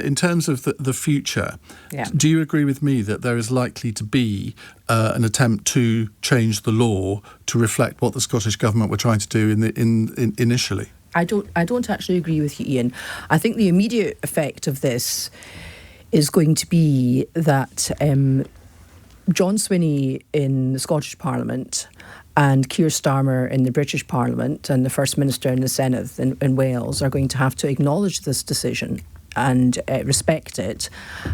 In terms of the future, do you agree with me that there is likely to be an attempt to change the law to reflect what the Scottish Government were trying to do initially? I don't actually agree with you, Iain. I think the immediate effect of this is going to be that John Swinney in the Scottish Parliament and Keir Starmer in the British Parliament and the First Minister in the Senedd in Wales are going to have to acknowledge this decision and respect it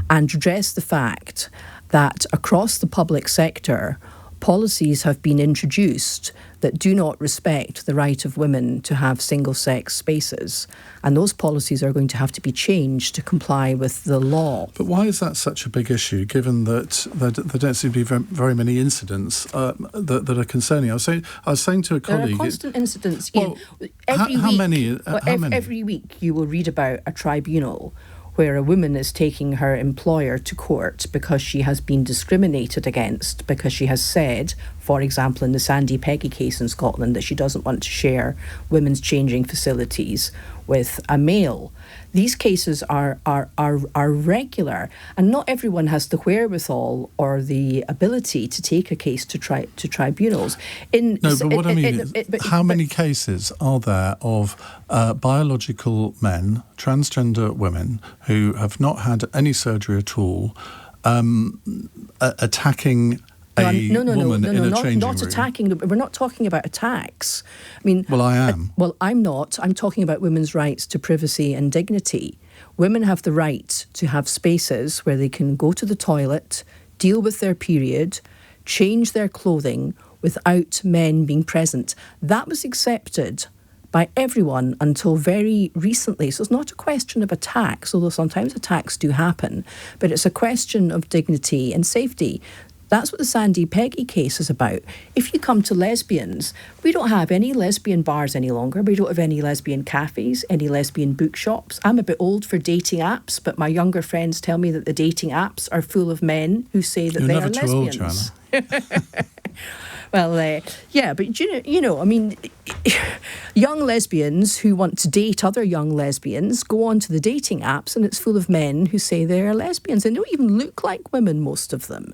and address the fact that across the public sector, policies have been introduced that do not respect the right of women to have single-sex spaces. And those policies are going to have to be changed to comply with the law. But why is that such a big issue, given that there don't seem to be very many incidents that are concerning? I was saying to a colleague... There are constant incidents. Well, how many? Every week you will read about a tribunal where a woman is taking her employer to court because she has been discriminated against, because she has said, for example, in the Sandy Peggy case in Scotland, that she doesn't want to share women's changing facilities with a male. These cases are regular, and not everyone has the wherewithal or the ability to take a case to tribunals. But what I mean is, how many cases are there of biological men, transgender women, who have not had any surgery at all, attacking a woman in a changing room? Not attacking. We're not talking about attacks. I mean, well, I am. I'm not. I'm talking about women's rights to privacy and dignity. Women have the right to have spaces where they can go to the toilet, deal with their period, change their clothing without men being present. That was accepted by everyone until very recently. So it's not a question of attacks, although sometimes attacks do happen, but it's a question of dignity and safety. That's what the Sandy Peggy case is about. If you come to lesbians, we don't have any lesbian bars any longer. We don't have any lesbian cafes, any lesbian bookshops. I'm a bit old for dating apps, but my younger friends tell me that the dating apps are full of men who say that they are lesbians. You're never too old, Joanna. Well, but you know, I mean, young lesbians who want to date other young lesbians go onto the dating apps and it's full of men who say they're lesbians. They don't even look like women, most of them.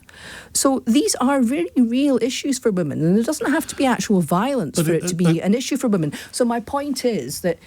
So these are very real issues for women, and there doesn't have to be actual violence for it to be an issue for women. So my point is that,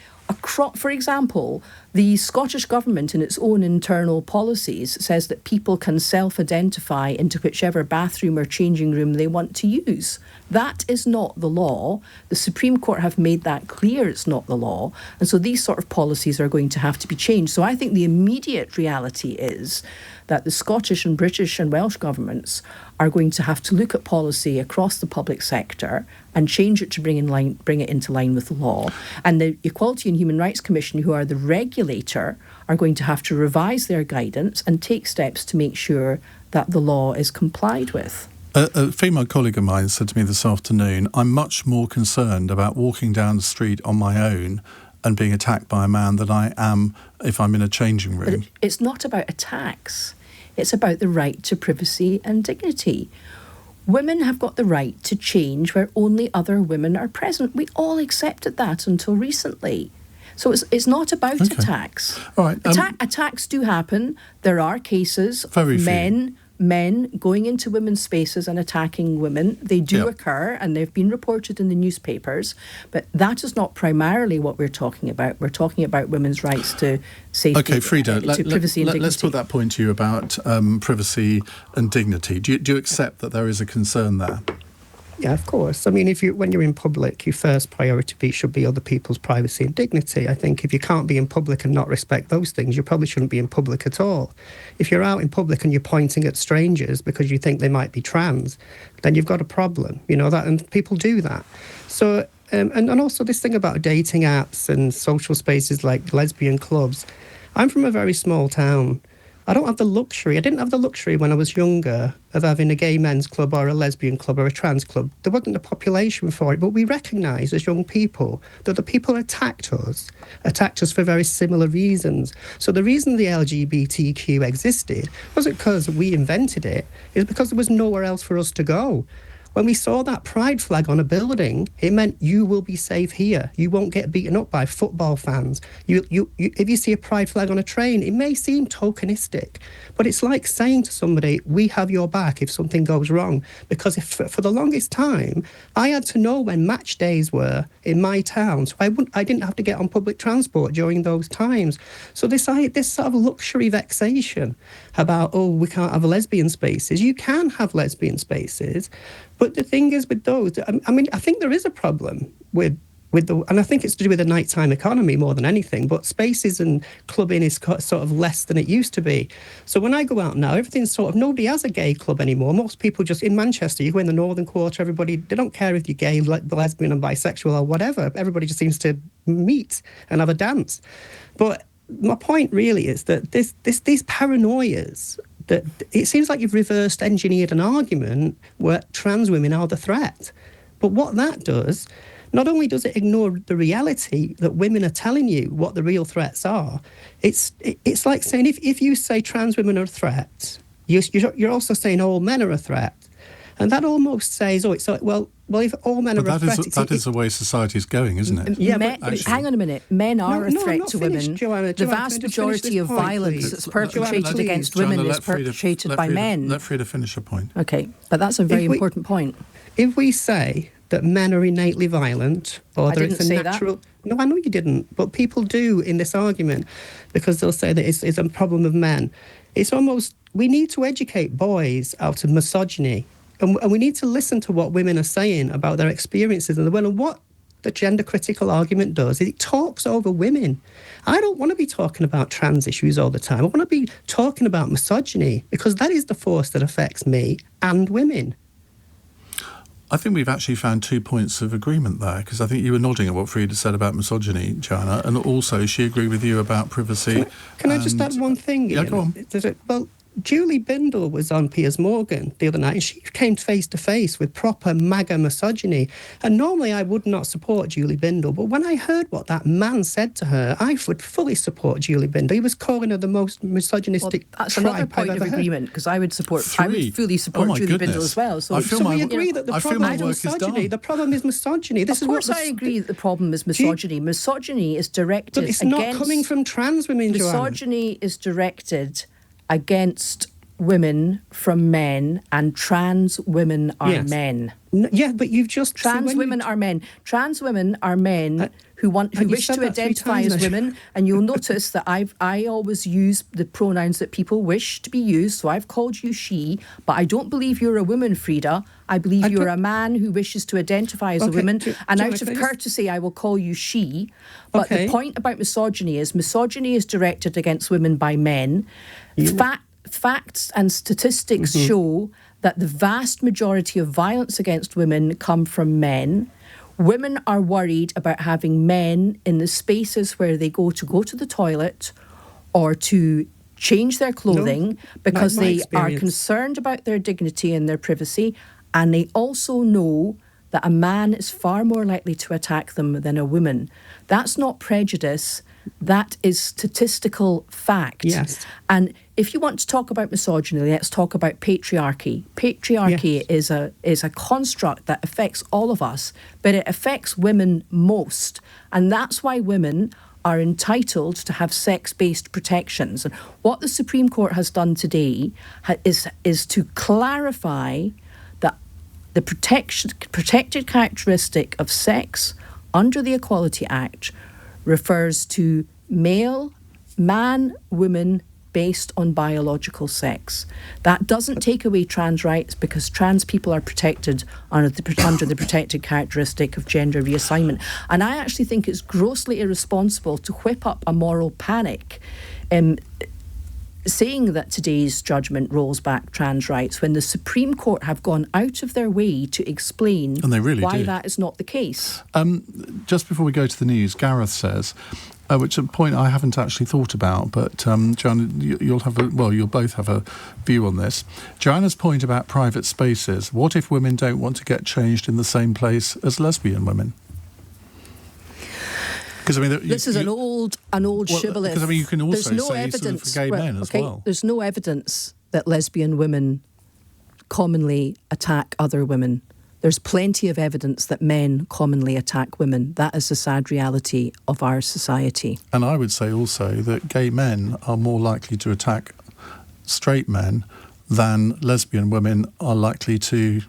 for example, the Scottish Government in its own internal policies says that people can self-identify into whichever bathroom or changing room they want to use. That is not the law. The Supreme Court have made that clear it's not the law. And so these sort of policies are going to have to be changed. So I think the immediate reality is that the Scottish and British and Welsh governments are going to have to look at policy across the public sector and change it to bring it into line with the law. And the Equality and Human Rights Commission, who are the regulator, are going to have to revise their guidance and take steps to make sure that the law is complied with. A female colleague of mine said to me this afternoon, I'm much more concerned about walking down the street on my own and being attacked by a man than I am if I'm in a changing room. But it's not about attacks. It's about the right to privacy and dignity. Women have got the right to change where only other women are present. We all accepted that until recently. So it's not about attacks. All right. Attacks do happen. There are cases of men going into women's spaces and attacking women. They do occur, and they've been reported in the newspapers. But that is not primarily what we're talking about. We're talking about women's rights to safety, okay, Freda, to privacy and dignity. Let's put that point to you about privacy and dignity. Do you accept that there is a concern there? Yeah, of course. I mean, when you're in public, your first priority should be other people's privacy and dignity. I think if you can't be in public and not respect those things, you probably shouldn't be in public at all. If you're out in public and you're pointing at strangers because you think they might be trans, then you've got a problem, and people do that. So, and also this thing about dating apps and social spaces like lesbian clubs. I'm from a very small town. I didn't have the luxury when I was younger of having a gay men's club or a lesbian club or a trans club. There wasn't a population for it, but we recognised as young people that the people attacked us for very similar reasons. So the reason the LGBTQ existed wasn't because we invented it, it was because there was nowhere else for us to go. When we saw that pride flag on a building, it meant you will be safe here. You won't get beaten up by football fans. If you see a pride flag on a train, it may seem tokenistic, but it's like saying to somebody, we have your back if something goes wrong. Because for the longest time, I had to know when match days were in my town, so I didn't have to get on public transport during those times. So this sort of luxury vexation about, oh, we can't have lesbian spaces. You can have lesbian spaces, but the thing is with those, I mean, I think there is a problem with and I think it's to do with the nighttime economy more than anything, but spaces and clubbing is sort of less than it used to be. So when I go out now, everything's sort of, nobody has a gay club anymore. Most people just, in Manchester, you go in the Northern Quarter, everybody, they don't care if you're gay, lesbian and bisexual or whatever. Everybody just seems to meet and have a dance. But my point really is that these paranoias, that it seems like you've reversed engineered an argument where trans women are the threat. But what that does, not only does it ignore the reality that women are telling you what the real threats are, it's like saying if you say trans women are a threat, you're also saying all men are a threat. And that almost says, it's like, well, if all men are a threat... That is the way society is going, isn't it? Yeah, hang on a minute. Men are a threat to women. Joanna, the vast majority of violence that's perpetrated against women is perpetrated by men. Let Freda finish her point. OK, but that's a very important point. If we say that men are innately violent, or that it's a natural... No, I know you didn't, but people do in this argument, because they'll say that it's a problem of men. It's almost... We need to educate boys out of misogyny, and we need to listen to what women are saying about their experiences in the world. And what the gender-critical argument does is it talks over women. I don't want to be talking about trans issues all the time. I want to be talking about misogyny, because that is the force that affects me and women. I think we've actually found 2 points of agreement there, because I think you were nodding at what Freda said about misogyny, Joanna, and also she agreed with you about privacy. Can I just add one thing? Yeah, go on. Well, Julie Bindel was on Piers Morgan the other night, and she came face to face with proper MAGA misogyny. And normally I would not support Julie Bindel, but when I heard what that man said to her, I would fully support Julie Bindel. He was calling her the most misogynistic that's another point of agreement, because I would fully support Julie Bindel as well. So we agree that the problem is misogyny. The problem is misogyny. Of course I agree that the problem is misogyny. Misogyny is directed against... But it's not coming from trans women, Joanna. Misogyny is directed against women from men, and trans women are men. Yeah, but you've just... Trans women are men. Trans women are men who wish to identify as women, and you'll notice that I always use the pronouns that people wish to be used, so I've called you she, but I don't believe you're a woman, Freda. I believe you're a man who wishes to identify as a woman, and out of courtesy I will call you she. But the point about misogyny is directed against women by men. Facts and statistics show that the vast majority of violence against women come from men. Women are worried about having men in the spaces where they go to the toilet or to change their clothing, because they are concerned about their dignity and their privacy, and they also know that a man is far more likely to attack them than a woman. That's not prejudice. That is statistical fact. Yes. And if you want to talk about misogyny, let's talk about patriarchy. Patriarchy is a construct that affects all of us, but it affects women most. And that's why women are entitled to have sex-based protections. And what the Supreme Court has done today is to clarify that the protected characteristic of sex under the Equality Act refers to man, woman, based on biological sex. That doesn't take away trans rights, because trans people are protected under the protected characteristic of gender reassignment. And I actually think it's grossly irresponsible to whip up a moral panic saying that today's judgment rolls back trans rights, when the Supreme Court have gone out of their way to explain why that is not the case. Just before we go to the news, Gareth says, which is a point I haven't actually thought about, but Joanna, you'll both have a view on this. Joanna's point about private spaces: what if women don't want to get changed in the same place as lesbian women? Because this is an old shibboleth. Because you can also say evidence for gay men as well. There's no evidence that lesbian women commonly attack other women. There's plenty of evidence that men commonly attack women. That is the sad reality of our society. And I would say also that gay men are more likely to attack straight men than lesbian women are likely to,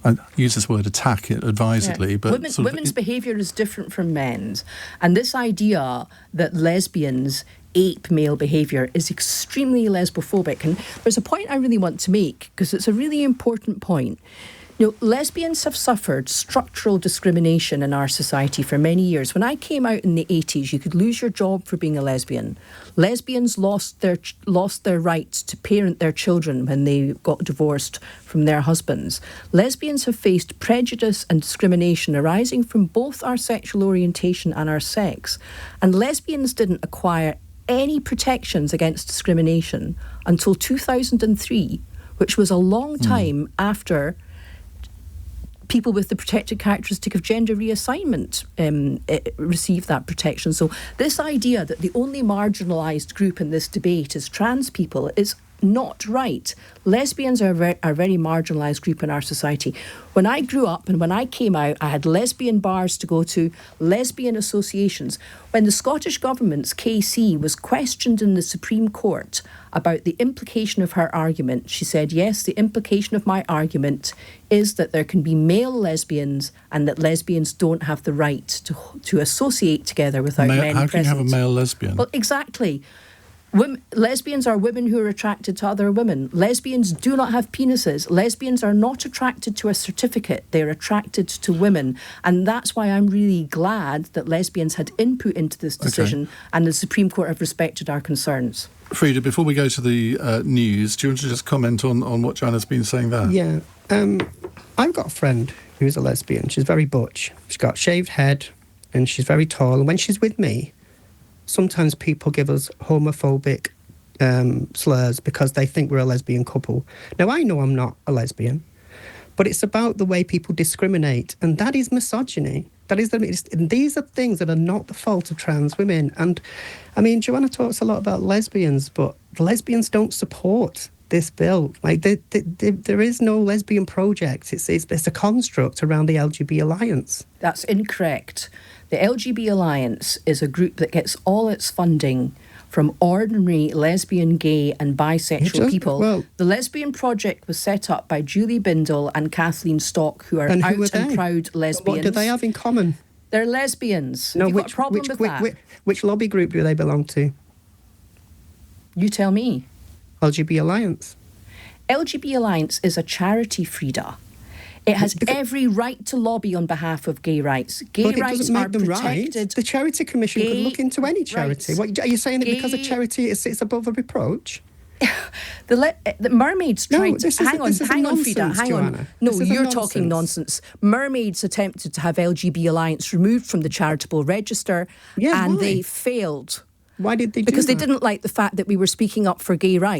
I use this word attack it advisedly, but women's behaviour is different from men's. And this idea that lesbians ape male behaviour is extremely lesbophobic. And there's a point I really want to make, because it's a really important point. Lesbians have suffered structural discrimination in our society for many years. When I came out in the 80s, you could lose your job for being a lesbian. Lesbians lost their rights to parent their children when they got divorced from their husbands. Lesbians have faced prejudice and discrimination arising from both our sexual orientation and our sex. And lesbians didn't acquire any protections against discrimination until 2003, which was a long time after people with the protected characteristic of gender reassignment receive that protection. So this idea that the only marginalised group in this debate is trans people is not right. Lesbians are a very marginalised group in our society. When I grew up and when I came out, I had lesbian bars to go to, lesbian associations. When the Scottish Government's KC was questioned in the Supreme Court about the implication of her argument, she said, yes, the implication of my argument is that there can be male lesbians and that lesbians don't have the right to associate together without men present. How can you have a male lesbian? Well, exactly. Lesbians are women who are attracted to other women. Lesbians do not have penises. Lesbians are not attracted to a certificate. They're attracted to women. And that's why I'm really glad that lesbians had input into this decision and the Supreme Court have respected our concerns. Freda, before we go to the news, do you want to just comment on what Joanna's been saying there? Yeah. I've got a friend who's a lesbian. She's very butch. She's got shaved head and she's very tall. And when she's with me, sometimes people give us homophobic slurs because they think we're a lesbian couple. Now, I know I'm not a lesbian, but it's about the way people discriminate, and that is misogyny. And these are things that are not the fault of trans women. And, I mean, Joanna talks a lot about lesbians, but lesbians don't support this bill. Like, there is no lesbian project. It's a construct around the LGB Alliance. That's incorrect. The LGB Alliance is a group that gets all its funding from ordinary lesbian, gay and bisexual people. Well, the Lesbian Project was set up by Julie Bindel and Kathleen Stock, who are out and proud lesbians. What do they have in common? They're lesbians. No, have you got a problem with that? Which lobby group do they belong to? You tell me. LGB Alliance. LGB Alliance is a charity, Freda. It has every right to lobby on behalf of gay rights. Gay rights are protected. Right. The Charity Commission could look into any charity. What, are you saying that because a charity sits above a reproach? The mermaids tried to... Hang on, Freda, hang on. No, you're talking nonsense. Mermaids attempted to have LGB Alliance removed from the charitable register and they failed. Why did they do that? Because they didn't like the fact that we were speaking up for gay rights.